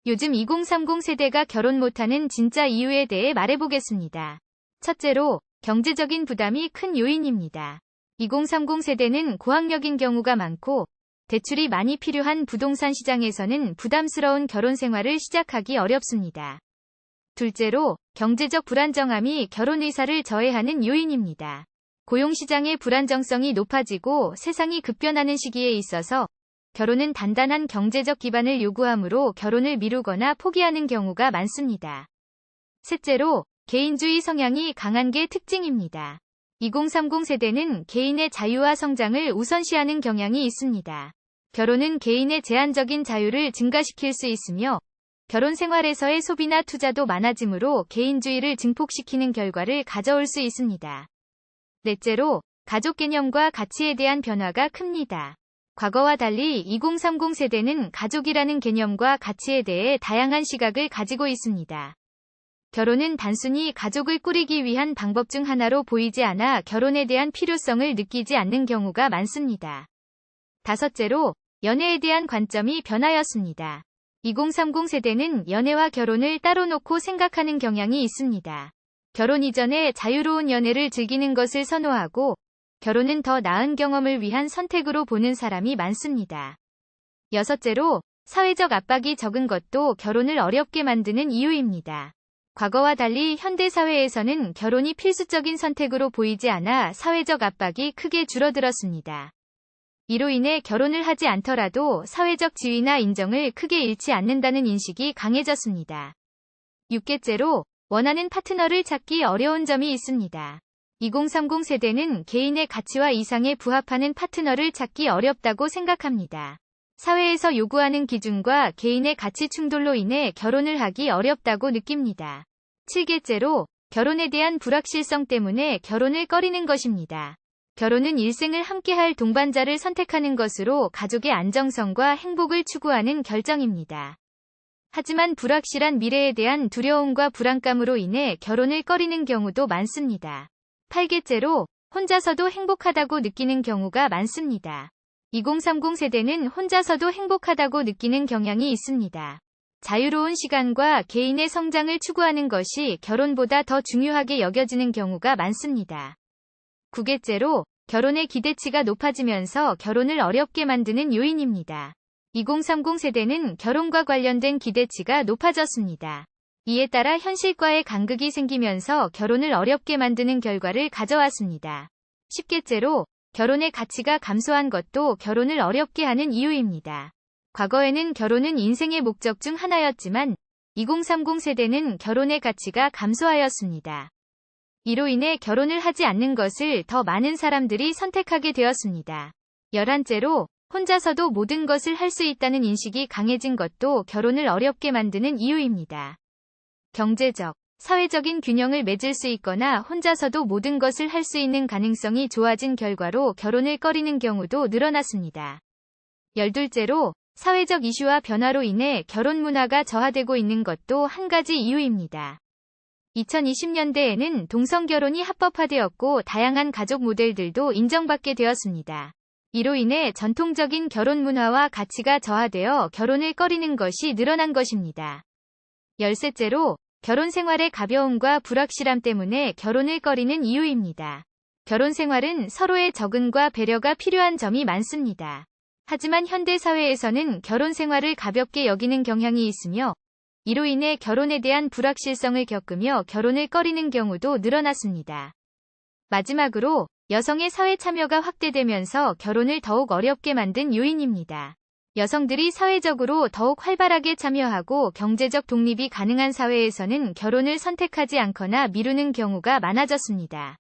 요즘 2030 세대가 결혼 못하는 진짜 이유에 대해 말해보겠습니다. 첫째로, 경제적인 부담이 큰 요인입니다. 2030 세대는 고학력인 경우가 많고, 대출이 많이 필요한 부동산 시장에서는 부담스러운 결혼 생활을 시작하기 어렵습니다. 둘째로, 경제적 불안정함이 결혼 의사를 저해하는 요인입니다. 고용시장의 불안정성이 높아지고 세상이 급변하는 시기에 있어서 결혼은 단단한 경제적 기반을 요구하므로 결혼을 미루거나 포기하는 경우가 많습니다. 셋째로, 개인주의 성향이 강한 게 특징입니다. 2030 세대는 개인의 자유와 성장을 우선시하는 경향이 있습니다. 결혼은 개인의 제한적인 자유를 증가시킬 수 있으며 결혼 생활에서의 소비나 투자도 많아지므로 개인주의를 증폭시키는 결과를 가져올 수 있습니다. 넷째로, 가족 개념과 가치에 대한 변화가 큽니다. 과거와 달리 2030 세대는 가족이라는 개념과 가치에 대해 다양한 시각을 가지고 있습니다. 결혼은 단순히 가족을 꾸리기 위한 방법 중 하나로 보이지 않아 결혼에 대한 필요성을 느끼지 않는 경우가 많습니다. 다섯째로, 연애에 대한 관점이 변화였습니다. 2030 세대는 연애와 결혼을 따로 놓고 생각하는 경향이 있습니다. 결혼 이전에 자유로운 연애를 즐기는 것을 선호하고 결혼은 더 나은 경험을 위한 선택으로 보는 사람이 많습니다. 여섯째로, 사회적 압박이 적은 것도 결혼을 어렵게 만드는 이유입니다. 과거와 달리 현대 사회에서는 결혼이 필수적인 선택으로 보이지 않아 사회적 압박이 크게 줄어들었습니다. 이로 인해 결혼을 하지 않더라도 사회적 지위나 인정을 크게 잃지 않는다는 인식이 강해졌습니다. 6개째로, 원하는 파트너를 찾기 어려운 점이 있습니다. 2030 세대는 개인의 가치와 이상에 부합하는 파트너를 찾기 어렵다고 생각합니다. 사회에서 요구하는 기준과 개인의 가치 충돌로 인해 결혼을 하기 어렵다고 느낍니다. 7개째로, 결혼에 대한 불확실성 때문에 결혼을 꺼리는 것입니다. 결혼은 일생을 함께할 동반자를 선택하는 것으로 가족의 안정성과 행복을 추구하는 결정입니다. 하지만 불확실한 미래에 대한 두려움과 불안감으로 인해 결혼을 꺼리는 경우도 많습니다. 8개째로, 혼자서도 행복하다고 느끼는 경우가 많습니다. 2030 세대는 혼자서도 행복하다고 느끼는 경향이 있습니다. 자유로운 시간과 개인의 성장을 추구하는 것이 결혼보다 더 중요하게 여겨지는 경우가 많습니다. 9개째로, 결혼의 기대치가 높아지면서 결혼을 어렵게 만드는 요인입니다. 2030 세대는 결혼과 관련된 기대치가 높아졌습니다. 이에 따라 현실과의 간극이 생기면서 결혼을 어렵게 만드는 결과를 가져왔습니다. 10개째로, 결혼의 가치가 감소한 것도 결혼을 어렵게 하는 이유입니다. 과거에는 결혼은 인생의 목적 중 하나였지만 2030 세대는 결혼의 가치가 감소하였습니다. 이로 인해 결혼을 하지 않는 것을 더 많은 사람들이 선택하게 되었습니다. 11째로, 혼자서도 모든 것을 할 수 있다는 인식이 강해진 것도 결혼을 어렵게 만드는 이유입니다. 경제적, 사회적인 균형을 맺을 수 있거나 혼자서도 모든 것을 할 수 있는 가능성이 좋아진 결과로 결혼을 꺼리는 경우도 늘어났습니다. 12째로, 사회적 이슈와 변화로 인해 결혼 문화가 저하되고 있는 것도 한 가지 이유입니다. 2020년대에는 동성결혼이 합법화되었고 다양한 가족 모델들도 인정받게 되었습니다. 이로 인해 전통적인 결혼 문화와 가치가 저하되어 결혼을 꺼리는 것이 늘어난 것입니다. 13째로, 결혼 생활의 가벼움과 불확실함 때문에 결혼을 꺼리는 이유입니다. 결혼 생활은 서로의 적응과 배려가 필요한 점이 많습니다. 하지만 현대 사회에서는 결혼 생활을 가볍게 여기는 경향이 있으며 이로 인해 결혼에 대한 불확실성을 겪으며 결혼을 꺼리는 경우도 늘어났습니다. 마지막으로, 여성의 사회 참여가 확대되면서 결혼을 더욱 어렵게 만든 요인입니다. 여성들이 사회적으로 더욱 활발하게 참여하고 경제적 독립이 가능한 사회에서는 결혼을 선택하지 않거나 미루는 경우가 많아졌습니다.